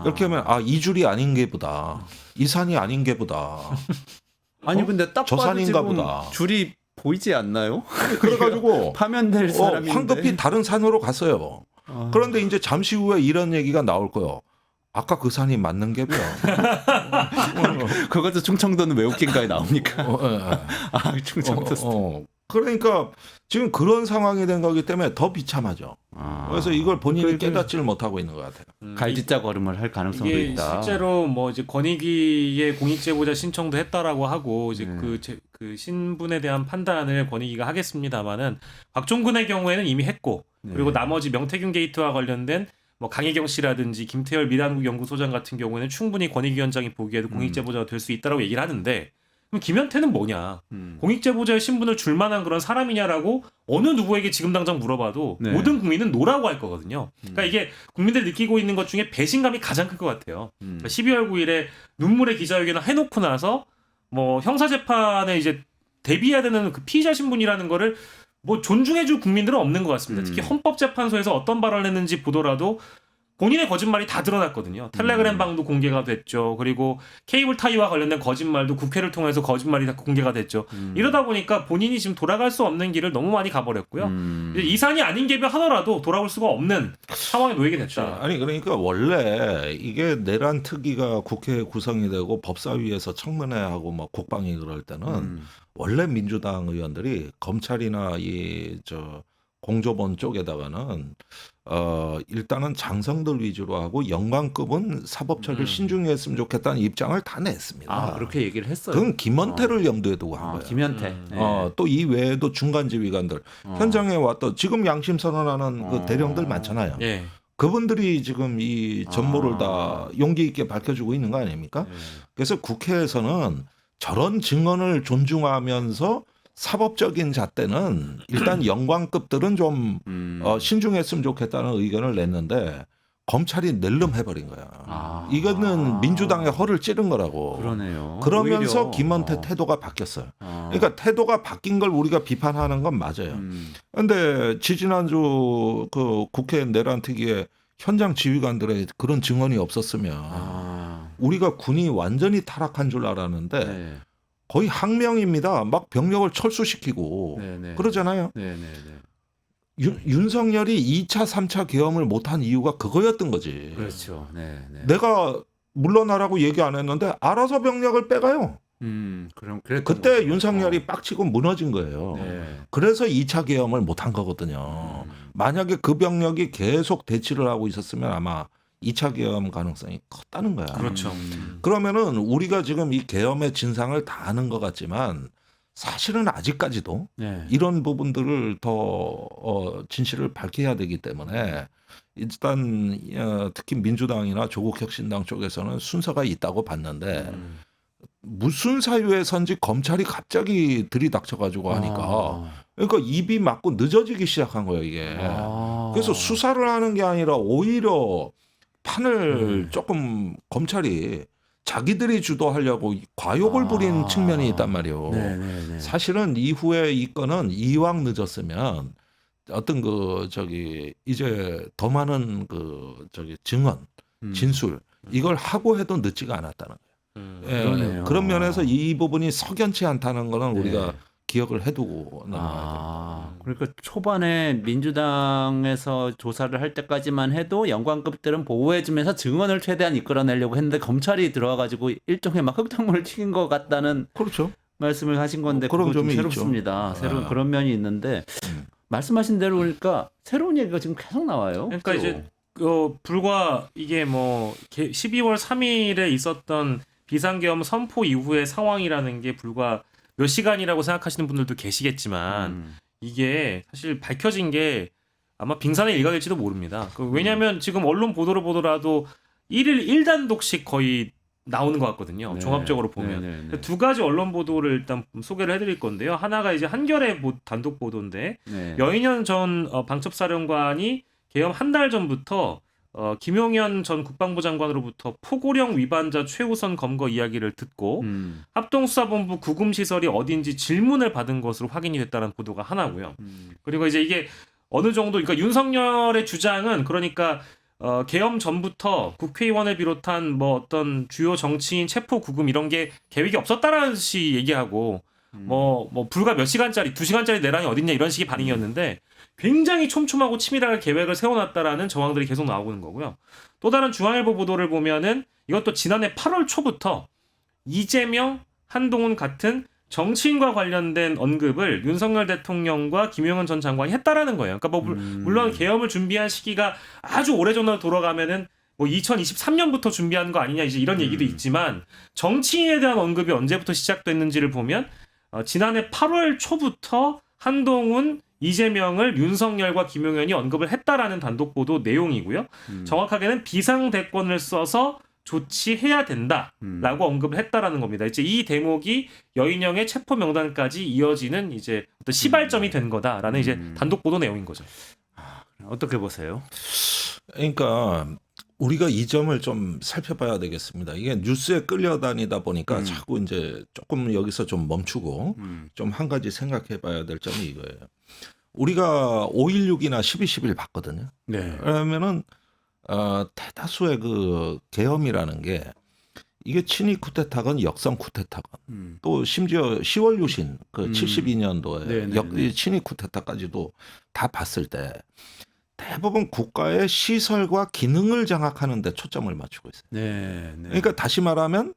이렇게 하면 이 줄이 아닌 게 보다. 이 산이 아닌 게 보다. 아니 근데 딱 저 봐도 산인가 지금 보다. 줄이 보이지 않나요? 그래가지고 파면될 사람인데 황급히 다른 산으로 갔어요. 그런데 이제 잠시 후에 이런 얘기가 나올 거예요. 아까 그 산이 맞는 게요. 그것도 충청도는 왜 웃긴가에 나옵니까? 충청도. 그러니까 지금 그런 상황이 된 거기 때문에 더 비참하죠. 그래서 이걸 본인이 깨닫지를 못하고 있는 것 같아요. 갈짓자 걸음을 할 가능성도 이게 있다. 실제로 뭐 이제 권익위에 공익제보자 신청도 했다라고 하고 이제 그 신분에 대한 판단을 권익위가 하겠습니다만은 박종근의 경우에는 이미 했고 그리고 나머지 명태균 게이트와 관련된 뭐 강혜경 씨라든지 김태열 미래한국 연구소장 같은 경우에는 충분히 권익위원장이 보기에도 공익제보자가 될 수 있다라고 얘기를 하는데 그럼 김현태는 뭐냐? 공익제보자의 신분을 줄 만한 그런 사람이냐라고 어느 누구에게 지금 당장 물어봐도 모든 국민은 노라고 할 거거든요. 그러니까 이게 국민들이 느끼고 있는 것 중에 배신감이 가장 클 것 같아요. 그러니까 12월 9일에 눈물의 기자회견을 해놓고 나서 뭐 형사재판에 이제 대비해야 되는 그 피의자 신분이라는 거를 뭐 존중해줄 국민들은 없는 것 같습니다. 특히 헌법재판소에서 어떤 발언을 했는지 보더라도 본인의 거짓말이 다 드러났거든요. 텔레그램 방도 공개가 됐죠. 그리고 케이블 타이와 관련된 거짓말도 국회를 통해서 거짓말이 다 공개가 됐죠. 이러다 보니까 본인이 지금 돌아갈 수 없는 길을 너무 많이 가버렸고요. 이제 이 산이 아닌 게 하더라도 돌아올 수가 없는 상황에 놓이게 됐다. 아니 그러니까 원래 이게 내란 특위가 국회에 구성이 되고 법사위에서 청문회하고 뭐 국방위 그럴 때는 원래 민주당 의원들이 검찰이나 공조본 쪽에다가는 일단은 장성들 위주로 하고 영관급은 사법 처리를 신중히 했으면 좋겠다는 입장을 다 냈습니다. 그렇게 얘기를 했어요. 그건 김원태를 염두에 두고 한 거예요. 김현태. 또 이 외에도 중간 지휘관들 현장에 왔던 지금 양심 선언하는 그 대령들 많잖아요. 예. 그분들이 지금 이 전모를 다 용기 있게 밝혀주고 있는 거 아닙니까? 그래서 국회에서는 저런 증언을 존중하면서 사법적인 잣대는 일단 영관급들은 좀 신중했으면 좋겠다는 의견을 냈는데 검찰이 낼름해버린 거야. 이거는 민주당의 허를 찌른 거라고. 그러네요. 그러면서 오히려, 김원태 태도가 바뀌었어요. 그러니까 태도가 바뀐 걸 우리가 비판하는 건 맞아요. 그런데 지지난주 그 국회 내란 특위에 현장 지휘관들의 그런 증언이 없었으면 우리가 군이 완전히 타락한 줄 알았는데 거의 항명입니다. 막 병력을 철수시키고 그러잖아요. 윤석열이 2차, 3차 계엄을 못한 이유가 그거였던 거지. 그렇죠. 내가 물러나라고 얘기 안 했는데 알아서 병력을 빼가요. 그때 윤석열이 빡치고 무너진 거예요. 그래서 2차 계엄을 못한 거거든요. 만약에 그 병력이 계속 대치를 하고 있었으면 아마 2차 계엄 가능성이 컸다는 거야. 그렇죠. 그러면은 우리가 지금 이 계엄의 진상을 다 아는 것 같지만 사실은 아직까지도 이런 부분들을 더 진실을 밝혀야 되기 때문에 일단 특히 민주당이나 조국혁신당 쪽에서는 순서가 있다고 봤는데 무슨 사유에선지 검찰이 갑자기 들이닥쳐가지고 하니까 그러니까 입이 맞고 늦어지기 시작한 거예요 이게. 그래서 수사를 하는 게 아니라 오히려 판을 조금 검찰이 자기들이 주도하려고 과욕을 부린 측면이 있단 말이에요. 사실은 이후에 이 건은 이왕 늦었으면 어떤 이제 더 많은 증언, 진술 이걸 하고 해도 늦지가 않았다는 거예요. 그런 면에서 이 부분이 석연치 않다는 거는 우리가 기억을 해두고 넘어가야 됩니다. 그러니까 초반에 민주당에서 조사를 할 때까지만 해도 영관급들은 보호해주면서 증언을 최대한 이끌어내려고 했는데 검찰이 들어와가지고 일종의 막 흙탕물을 튀긴 것 같다는 말씀을 하신 건데 그런 점이 새롭습니다. 새로운 그런 면이 있는데 말씀하신 대로 그러니까 새로운 얘기가 지금 계속 나와요. 그러니까 이제 불과 이게 뭐 12월 3일에 있었던 비상계엄 선포 이후의 상황이라는 게 불과 몇 시간이라고 생각하시는 분들도 계시겠지만 이게 사실 밝혀진 게 아마 빙산의 일각일지도 모릅니다. 왜냐하면 지금 언론 보도를 보더라도 1일 1단독씩 거의 나오는 것 같거든요. 종합적으로 보면. 두 가지 언론 보도를 일단 소개를 해드릴 건데요. 하나가 이제 한겨레 단독 보도인데 여인현 전 방첩사령관이 계엄 한 달 전부터 김용현 전 국방부 장관으로부터 포고령 위반자 최우선 검거 이야기를 듣고 합동수사본부 구금시설이 어딘지 질문을 받은 것으로 확인이 됐다는 보도가 하나고요. 그리고 이제 이게 어느 정도 그러니까 윤석열의 주장은 그러니까 계엄 전부터 국회의원을 비롯한 뭐 어떤 주요 정치인 체포 구금 이런 게 계획이 없었다라는 듯이 얘기하고 뭐 불과 몇 시간짜리 2시간짜리 내란이 어딨냐 이런 식의 반응이었는데 굉장히 촘촘하고 치밀하게 계획을 세워놨다라는 정황들이 계속 나오고 있는 거고요. 또 다른 중앙일보 보도를 보면은 이것도 지난해 8월 초부터 이재명, 한동훈 같은 정치인과 관련된 언급을 윤석열 대통령과 김용현 전 장관이 했다라는 거예요. 그러니까 뭐 물론 계엄을 준비한 시기가 아주 오래전으로 돌아가면은 뭐 2023년부터 준비한 거 아니냐 이제 이런 얘기도 있지만 정치인에 대한 언급이 언제부터 시작됐는지를 보면 지난해 8월 초부터 한동훈, 이재명을 윤석열과 김용현이 언급을 했다라는 단독 보도 내용이고요. 정확하게는 비상대권을 써서 조치해야 된다라고 언급을 했다라는 겁니다. 이제 이 대목이 여인영의 체포 명단까지 이어지는 이제 어떤 시발점이 된 거다라는 이제 단독 보도 내용인 거죠. 어떻게 보세요? 그러니까 우리가 이 점을 좀 살펴봐야 되겠습니다. 이게 뉴스에 끌려다니다 보니까 자꾸 이제 조금 여기서 좀 멈추고 좀 한 가지 생각해 봐야 될 점이 이거예요. 우리가 5.16이나 12.11 봤거든요. 네. 그러면은 대다수의 그 계엄이라는 게 이게 친위 쿠데타건 역성 쿠데타건 또 심지어 10월 유신 그 72년도에 친위 쿠데타까지도 다 봤을 때 대부분 국가의 시설과 기능을 장악하는 데 초점을 맞추고 있어요. 네. 그러니까 다시 말하면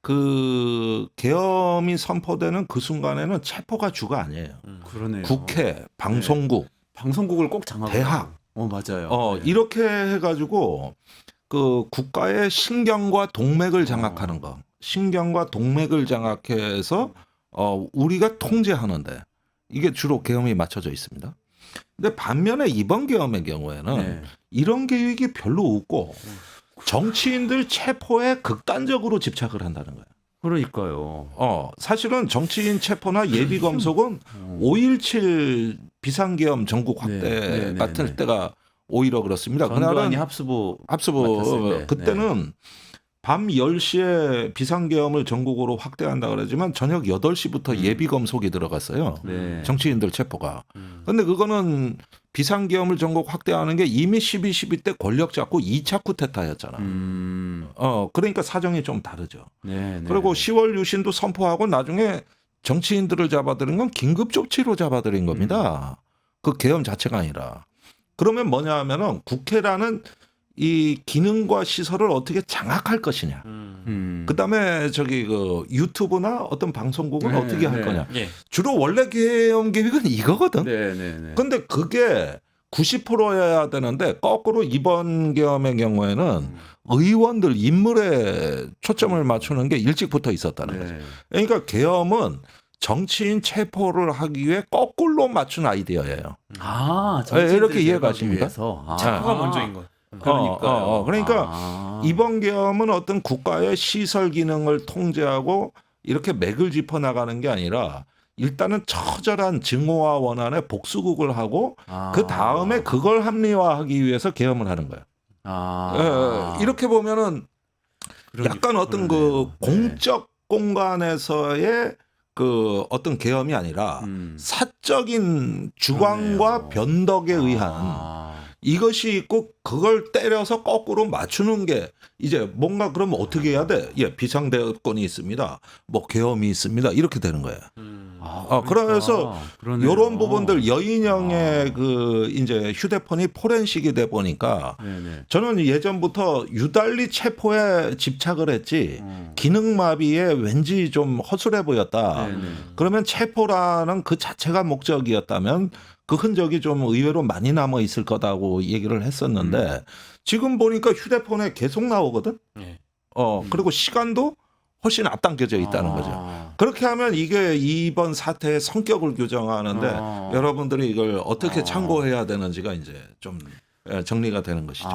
그 계엄이 선포되는 그 순간에는 체포가 주가 아니에요. 그러네요. 국회, 방송국, 방송국을 꼭 장악하고. 대학. 맞아요. 이렇게 해가지고 그 국가의 신경과 동맥을 장악하는 거. 신경과 동맥을 장악해서 우리가 통제하는데 이게 주로 계엄이 맞춰져 있습니다. 근데 반면에 이번 계엄의 경우에는 이런 계획이 별로 없고 정치인들 체포에 극단적으로 집착을 한다는 거예요. 그러니까요. 사실은 정치인 체포나 예비 검속은 5.17 비상계엄 전국 확대 같을 때가 오히려 그렇습니다. 전두환이 합수부 그때는 밤 10시에 비상계엄을 전국으로 확대한다 그러지만 저녁 8시부터 예비 검속이 들어갔어요. 정치인들 체포가. 근데 그거는 비상계엄을 전국 확대하는 게 이미 12.12 때 권력 잡고 2차 쿠데타였잖아. 그러니까 사정이 좀 다르죠. 그리고 10월 유신도 선포하고 나중에 정치인들을 잡아들인 건 긴급 조치로 잡아들인 겁니다. 그 계엄 자체가 아니라. 그러면 뭐냐 하면은 국회라는 이 기능과 시설을 어떻게 장악할 것이냐. 그다음에 저기 그 유튜브나 어떤 방송국은 어떻게 할 거냐. 주로 원래 계엄 계획은 이거거든. 근데 그게 90%여야 되는데 거꾸로 이번 계엄의 경우에는 의원들 인물에 초점을 맞추는 게 일찍부터 있었다는 거죠. 그러니까 계엄은 정치인 체포를 하기 위해 거꾸로 맞춘 아이디어예요. 이렇게 이해가십니까? 체포가 먼저인 거. 그러니까 이번 계엄은 어떤 국가의 시설 기능을 통제하고 이렇게 맥을 짚어 나가는 게 아니라 일단은 처절한 증오와 원한의 복수국을 하고 그 다음에 그걸 합리화하기 위해서 계엄을 하는 거예요. 이렇게 보면은 약간 어떤 그 공적 공간에서의 그 어떤 계엄이 아니라 사적인 주관과 변덕에 의한 이것이 있고 그걸 때려서 거꾸로 맞추는 게 이제 뭔가 그러면 어떻게 해야 돼? 비상대권이 있습니다. 뭐 계엄이 있습니다. 이렇게 되는 거예요. 그래서 이런 부분들 여인형의 그 이제 휴대폰이 포렌식이 돼 보니까 저는 예전부터 유달리 체포에 집착을 했지 기능마비에 왠지 좀 허술해 보였다. 그러면 체포라는 그 자체가 목적이었다면 그 흔적이 좀 의외로 많이 남아 있을 거다고 얘기를 했었는데 지금 보니까 휴대폰에 계속 나오거든. 그리고 시간도 훨씬 앞당겨져 있다는 거죠. 그렇게 하면 이게 이번 사태의 성격을 규정하는데 여러분들이 이걸 어떻게 참고해야 되는지가 이제 좀 정리가 되는 것이죠.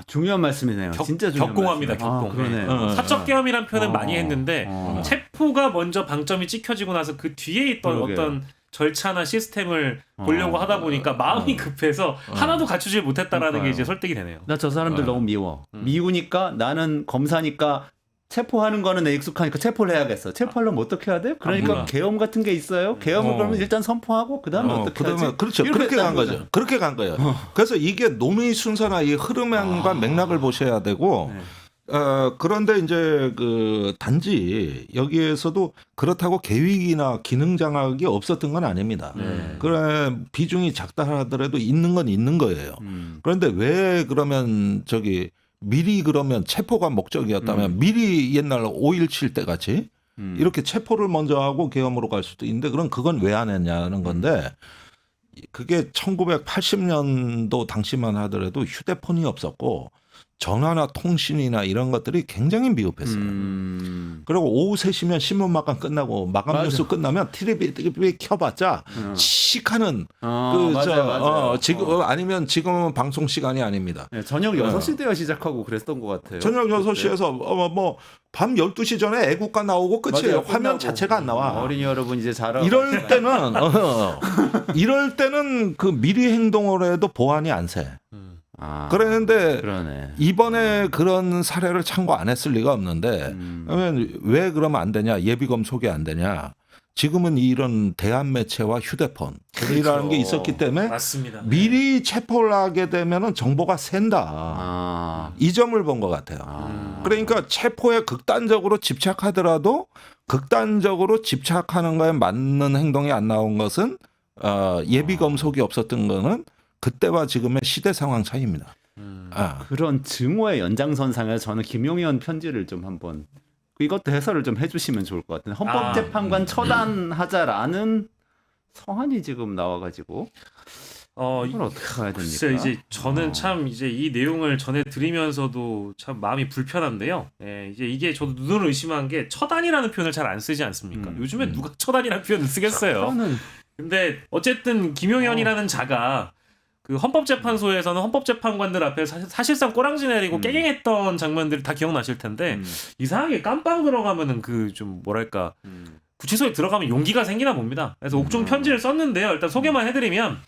중요한 말씀이네요. 진짜 중요한 격공합니다. 격공. 그러네요. 사적 계엄이라는 표현을 많이 했는데 체포가 먼저 방점이 찍혀지고 나서 그 뒤에 있던 어떤 절차나 시스템을 보려고 하다 보니까 마음이 급해서 하나도 갖추지 못했다라는 게 이제 설득이 되네요. 나 저 사람들 너무 미워. 미우니까 나는 검사니까 체포하는 거는 내 익숙하니까 체포를 해야겠어. 체포하려면 어떻게 해야 돼? 그러니까 몰라. 계엄 같은 게 있어요. 계엄을 그러면 일단 선포하고 그다음에 어떻게 그다음에 하지? 그렇죠. 이렇게 그렇게 간 했다는 거죠. 그렇게 간 거예요. 그래서 이게 논의 순서나 이 흐름과 맥락을 보셔야 되고 네. 그런데 이제 그 단지 여기에서도 그렇다고 계획이나 기능 장악이 없었던 건 아닙니다. 네. 그래 비중이 작다 하더라도 있는 건 있는 거예요. 그런데 왜 그러면 저기 미리 그러면 체포가 목적이었다면 미리 옛날 5.17 때 같이 이렇게 체포를 먼저 하고 계엄으로 갈 수도 있는데 그건 왜 안 했냐는 건데 그게 1980년도 당시만 하더라도 휴대폰이 없었고 전화나 통신이나 이런 것들이 굉장히 미흡했어요. 그리고 오후 3시면 신문마감 끝나고 마감 맞아. 뉴스 끝나면 TV 켜봤자 시카는 맞아요. 지금 아니면 지금은 방송 시간이 아닙니다. 네, 저녁 6시 되어 시작하고 그랬던 것 같아요. 저녁 6시에서 뭐 밤 12시 전에 애국가 나오고 끝이에요. 맞아요, 화면 끝나고. 자체가 안 나와. 어린이 여러분 이제 자라. 이럴 때는 그 미리 행동을 해도 보안이 안 새. 그랬는데 그러네. 이번에 그런 사례를 참고 안 했을 리가 없는데 그러면 왜 그러면 안 되냐? 예비검 소개 안 되냐? 지금은 이런 대한 매체와 휴대폰이라는 게 있었기 때문에 맞습니다. 미리 체포를 하게 되면은 정보가 샌다. 이 점을 본 것 같아요. 그러니까 체포에 극단적으로 집착하더라도 극단적으로 집착하는 거에 맞는 행동이 안 나온 것은 예비검 속이 없었던 거는 그때와 지금의 시대 상황 차이입니다. 그런 증오의 연장선상에서 저는 김용현 편지를 좀 한번 이것도 해설을 좀 해주시면 좋을 것 같은데 헌법재판관 처단하자라는 서한이 지금 나와가지고 이걸 어떻게 가야 됩니까? 글쎄 이제 저는 참 이제 이 내용을 전해드리면서도 참 마음이 불편한데요. 예, 이제 이게 저도 눈으로 의심한 게 처단이라는 표현을 잘 안 쓰지 않습니까? 요즘에 누가 처단이라는 표현을 쓰겠어요. 저는 근데 어쨌든 김용현이라는 자가 그 헌법재판소에서는 헌법재판관들 앞에 사실상 꼬랑지 내리고 깨갱했던 장면들이 다 기억나실 텐데 이상하게 깜빵 들어가면은 그 좀 뭐랄까 구치소에 들어가면 용기가 생기나 봅니다. 그래서 옥중 편지를 썼는데요. 일단 소개만 해드리면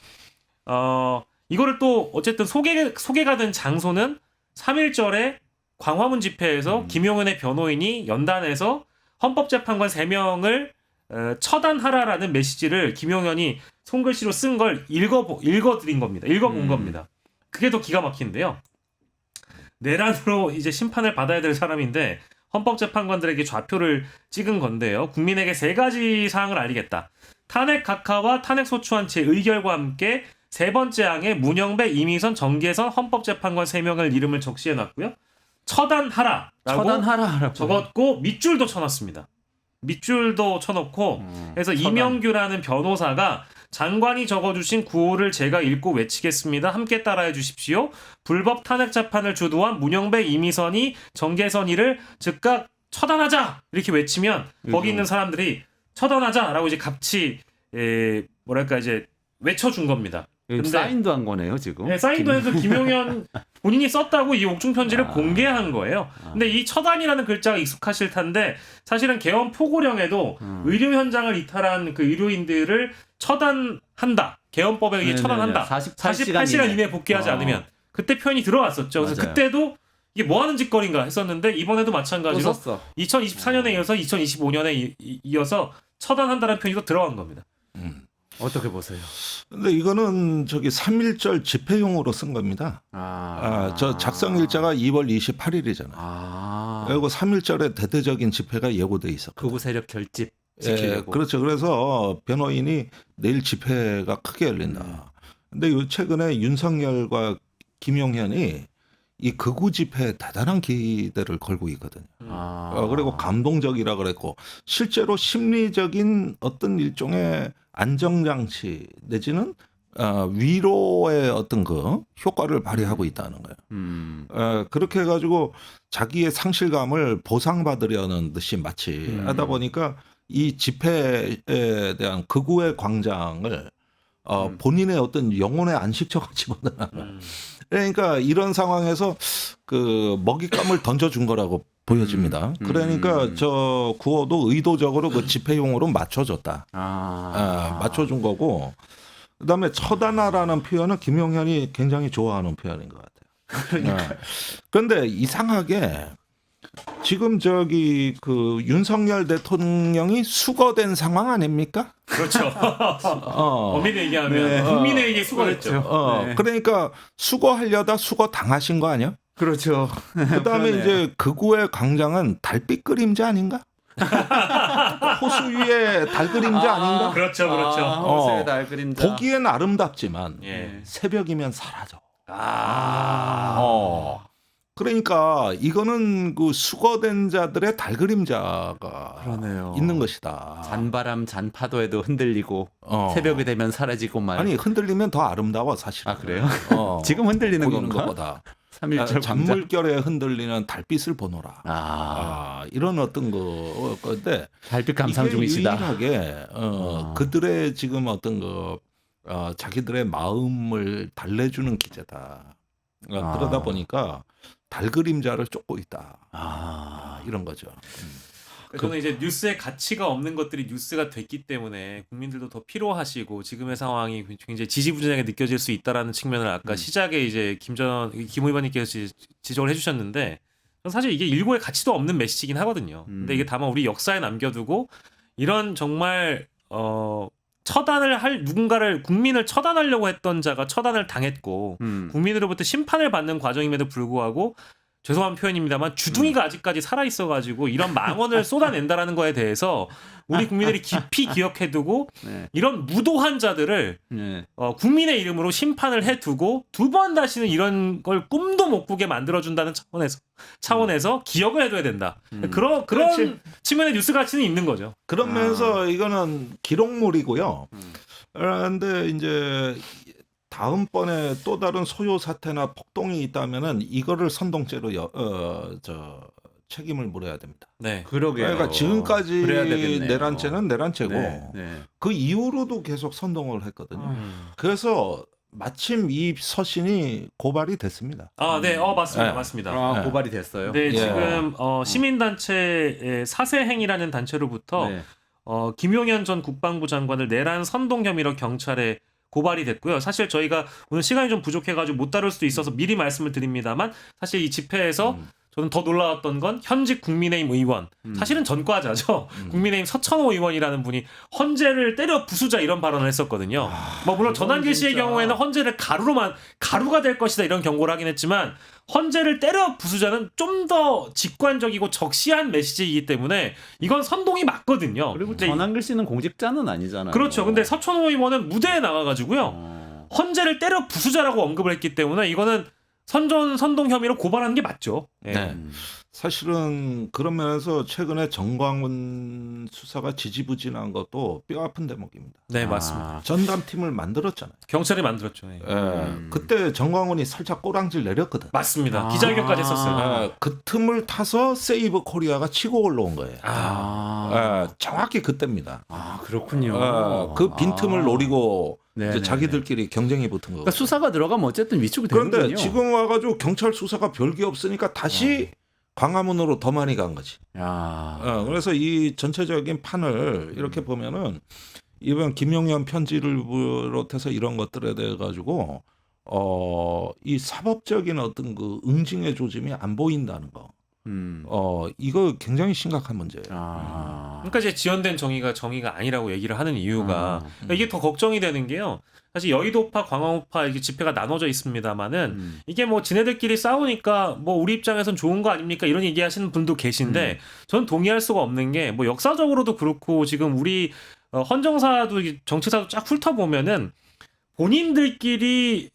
이거를 또 어쨌든 소개가 된 장소는 3.1절에 광화문 집회에서 김용현의 변호인이 연단해서 헌법재판관 3명을 처단하라라는 메시지를 김용현이 손글씨로 쓴 걸 읽어드린 겁니다. 읽어본 겁니다. 그게 더 기가 막힌데요. 내란으로 이제 심판을 받아야 될 사람인데 헌법재판관들에게 좌표를 찍은 건데요. 국민에게 3가지 사항을 알리겠다. 탄핵 각하와 탄핵 소추한 채 의결과 함께 3번째 항에 문영배, 이미선, 정계선 헌법재판관 3명을 이름을 적시해놨고요. 처단하라라고 적었고 밑줄도 쳐놨습니다. 밑줄도 쳐놓고 그래서 이명규라는 변호사가 장관이 적어주신 구호를 제가 읽고 외치겠습니다. 함께 따라해 주십시오. 불법 탄핵 재판을 주도한 문영배, 이미선이, 정계선이를 즉각 처단하자 이렇게 외치면 거기 있는 사람들이 처단하자라고 이제 같이 뭐랄까 이제 외쳐준 겁니다. 근데 사인도 한 거네요 지금. 네, 사인도 해서 김용현 본인이 썼다고 이 옥중 편지를 공개한 거예요. 근데 이 처단이라는 글자가 익숙하실 텐데 사실은 계엄 포고령에도 의료 현장을 이탈한 그 의료인들을 처단한다. 계엄법에 의해 처단한다. 48시간 이내에 복귀하지 않으면 그때 표현이 들어왔었죠. 그래서 맞아요. 그때도 이게 뭐 하는 짓거리인가 했었는데 이번에도 마찬가지로 2024년에 이어서 2025년에 이어서 처단한다는 표현이 또 들어간 겁니다. 어떻게 보세요? 근데 이거는 저기 3.1절 집회용으로 쓴 겁니다. 저 작성 일자가 2월 28일이잖아요. 그리고 3.1절에 대대적인 집회가 예고돼 있었고. 극우 세력 결집 지키려고. 그렇죠. 그래서 변호인이 내일 집회가 크게 열린다. 근데 요 최근에 윤석열과 김용현이 이 극우 집회에 대단한 기대를 걸고 있거든요. 그리고 감동적이라 그랬고 실제로 심리적인 어떤 일종의 안정장치 내지는 위로의 어떤 그 효과를 발휘하고 있다는 거예요. 그렇게 해가지고 자기의 상실감을 보상받으려는 듯이 마치 하다 보니까 이 집회에 대한 극우의 광장을 본인의 어떤 영혼의 안식처가 집어넣는 그러니까 이런 상황에서 그 먹잇감을 던져준 거라고 보여집니다. 그러니까 저 구호도 의도적으로 그 집회용으로 맞춰줬다. 맞춰준 거고 그다음에 처단하라는 표현은 김용현이 굉장히 좋아하는 표현인 것 같아요. 그런데 이상하게 지금 저기 그 윤석열 대통령이 수거된 상황 아닙니까? 그렇죠. 엄밀히 얘기하면 네. 국민에게 수고했죠. 네. 그러니까 수거하려다 수거 당하신 거 아니야? 그렇죠. 그다음에 그러네요. 이제 극우의 강장은 달빛 그림자 아닌가? 호수 위에 달 그림자 아닌가? 그렇죠, 그렇죠. 호수의 달 그림자. 보기엔 아름답지만 예. 새벽이면 사라져. 아. 그러니까 이거는 그 수거된 자들의 달 그림자가 그러네요. 있는 것이다. 잔바람 잔파도에도 흔들리고 어. 새벽이 되면 사라지고 말. 아니 흔들리면 더 아름다워 사실. 아 그래요? 어. 지금 흔들리는 보이는 건가? 것보다 3.1절 잔물결에 흔들리는 달빛을 보노라. 아, 이런 어떤 건데 달빛 감상 이게 중이시다. 유일하게 그들의 지금 어떤 자기들의 마음을 달래주는 기제다. 그러다 보니까 달 그림자를 쫓고 있다. 이런 거죠. 저는 이제 뉴스의 가치가 없는 것들이 뉴스가 됐기 때문에 국민들도 더 피로하시고 지금의 상황이 굉장히 지지부진하게 느껴질 수 있다라는 측면을 아까 시작에 이제 김 의원님께서 지적을 해주셨는데 저는 사실 이게 일고의 가치도 없는 메시지긴 하거든요. 근데 이게 다만 우리 역사에 남겨두고 이런 정말 누군가를 국민을 처단하려고 했던 자가 처단을 당했고 국민으로부터 심판을 받는 과정임에도 불구하고 죄송한 표현입니다만 주둥이가 아직까지 살아있어가지고 이런 망언을 쏟아낸다라는 거에 대해서 우리 국민들이 깊이 기억해두고 네. 이런 무도한 자들을 네. 국민의 이름으로 심판을 해두고 두 번 다시는 이런 걸 꿈도 못 꾸게 만들어준다는 차원에서 기억을 해둬야 된다. 그런 그렇지. 측면의 뉴스 가치는 있는 거죠. 그러면서 이거는 기록물이고요. 그런데 이제 다음번에 또 다른 소요 사태나 폭동이 있다면은 이거를 선동죄로 책임을 물어야 됩니다. 네. 그러게요. 그러니까 지금까지 그래야 되겠네요. 내란죄는 내란죄고 네, 네. 그 이후로도 계속 선동을 했거든요. 그래서 마침 이 서신이 고발이 됐습니다. 네, 맞습니다, 네. 맞습니다. 아, 고발이 됐어요. 네, 예. 지금 시민단체 사세행이라는 단체로부터 네. 김용현 전 국방부 장관을 내란 선동 혐의로 경찰에 고발이 됐고요. 사실 저희가 오늘 시간이 좀 부족해가지고 못 다룰 수도 있어서 미리 말씀을 드립니다만 사실 이 집회에서 저는 더 놀라웠던 건 현직 국민의힘 의원, 사실은 전과자죠. 국민의힘 서천호 의원이라는 분이 헌재를 때려 부수자 이런 발언을 했었거든요. 물론 전환길 씨의 경우에는 헌재를 가루가 될 것이다 이런 경고를 하긴 했지만 헌재를 때려 부수자는 좀 더 직관적이고 적시한 메시지이기 때문에 이건 선동이 맞거든요. 그리고 근데 전한글 씨는 공직자는 아니잖아요. 그렇죠. 근데 서천호 의원은 무대에 나가가지고요. 헌재를 때려 부수자라고 언급을 했기 때문에 이거는 선동 혐의로 고발하는 게 맞죠. 예. 네. 사실은 그런 면에서 최근에 정광훈 수사가 지지부진한 것도 뼈아픈 대목입니다. 네, 맞습니다. 전담팀을 만들었잖아요. 경찰이 만들었죠. 예. 그때 정광훈이 살짝 꼬랑질 내렸거든. 맞습니다. 기자회견까지 했었어요. 그 틈을 타서 세이브 코리아가 치고 올라온 거예요. 정확히 그때입니다. 그렇군요. 그 빈틈을 노리고 네, 이제 네, 자기들끼리 경쟁이 붙은 거고. 그러니까 수사가 들어가면 어쨌든 위축이 되는군요. 그런데 지금 와가지고 경찰 수사가 별게 없으니까 다시 광화문으로 더 많이 간 거지. 그래서 이 전체적인 판을 이렇게 보면은 이번 김용현 편지를 비롯해서 이런 것들에 대해 가지고 이 사법적인 어떤 그 응징의 조짐이 안 보인다는 거. 이거 굉장히 심각한 문제예요. 그러니까 이제 지연된 정의가 아니라고 얘기를 하는 이유가 그러니까 이게 더 걱정이 되는 게요. 사실 여의도파, 광화문파 이게 집회가 나눠져 있습니다만은 이게 뭐 지네들끼리 싸우니까 뭐 우리 입장에선 좋은 거 아닙니까? 이런 얘기하시는 분도 계신데 저는 동의할 수가 없는 게 뭐 역사적으로도 그렇고 지금 우리 헌정사도 정치사도 쫙 훑어보면은 본인들끼리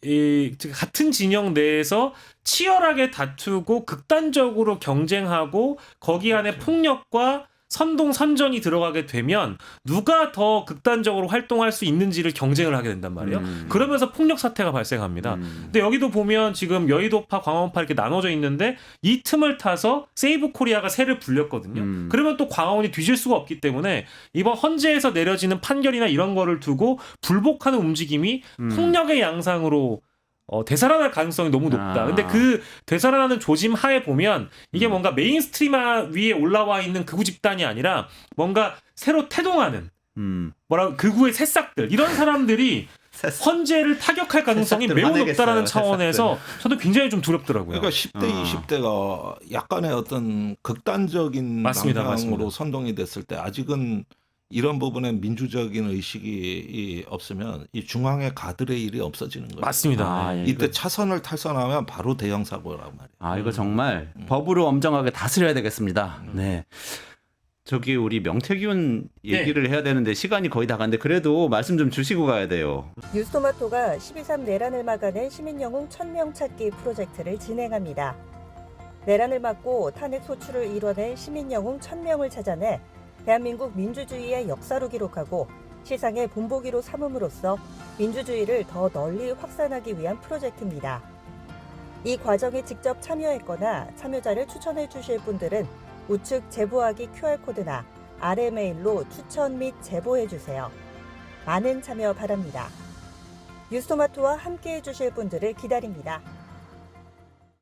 같은 진영 내에서 치열하게 다투고 극단적으로 경쟁하고 거기 안에 폭력과 선동 선전이 들어가게 되면 누가 더 극단적으로 활동할 수 있는지를 경쟁을 하게 된단 말이에요. 그러면서 폭력 사태가 발생합니다. 근데 여기도 보면 지금 여의도파, 광화문파 이렇게 나눠져 있는데 이 틈을 타서 세이브 코리아가 새를 불렸거든요. 그러면 또 광화문이 뒤질 수가 없기 때문에 이번 헌재에서 내려지는 판결이나 이런 거를 두고 불복하는 움직임이 폭력의 양상으로 되살아날 가능성이 너무 높다. 근데 그 되살아나는 조짐 하에 보면 이게 뭔가 메인스트림 위에 올라와 있는 극우 집단이 아니라 뭔가 새로 태동하는 극우의 새싹들 이런 사람들이 헌재를 타격할 가능성이 새싹들 매우 화내겠어요, 높다라는 차원에서 저도 굉장히 좀 두렵더라고요. 그러니까 10대, 20대가 약간의 어떤 극단적인 맞습니다, 방향으로 맞습니다. 선동이 됐을 때 아직은 이런 부분에 민주적인 의식이 없으면 이 중앙의 가드레일이 없어지는 거예요. 맞습니다. 아, 예. 이때 차선을 탈선하면 바로 대형 사고란 말이에요. 아, 이거 정말 법으로 엄정하게 다스려야 되겠습니다. 네. 저기 우리 명태균 얘기를 해야 되는데 시간이 거의 다 갔는데 그래도 말씀 좀 주시고 가야 돼요. 뉴스토마토가 12.3 내란을 막아낸 시민영웅 1000명 찾기 프로젝트를 진행합니다. 내란을 막고 탄핵 소추를 이뤄낸 시민영웅 1000명을 찾아내 대한민국 민주주의의 역사로 기록하고 시상의 본보기로 삼음으로써 민주주의를 더 널리 확산하기 위한 프로젝트입니다. 이 과정에 직접 참여했거나 참여자를 추천해 주실 분들은 우측 제보하기 QR코드나 아래 메일로 추천 및 제보해 주세요. 많은 참여 바랍니다. 뉴스토마토와 함께해 주실 분들을 기다립니다.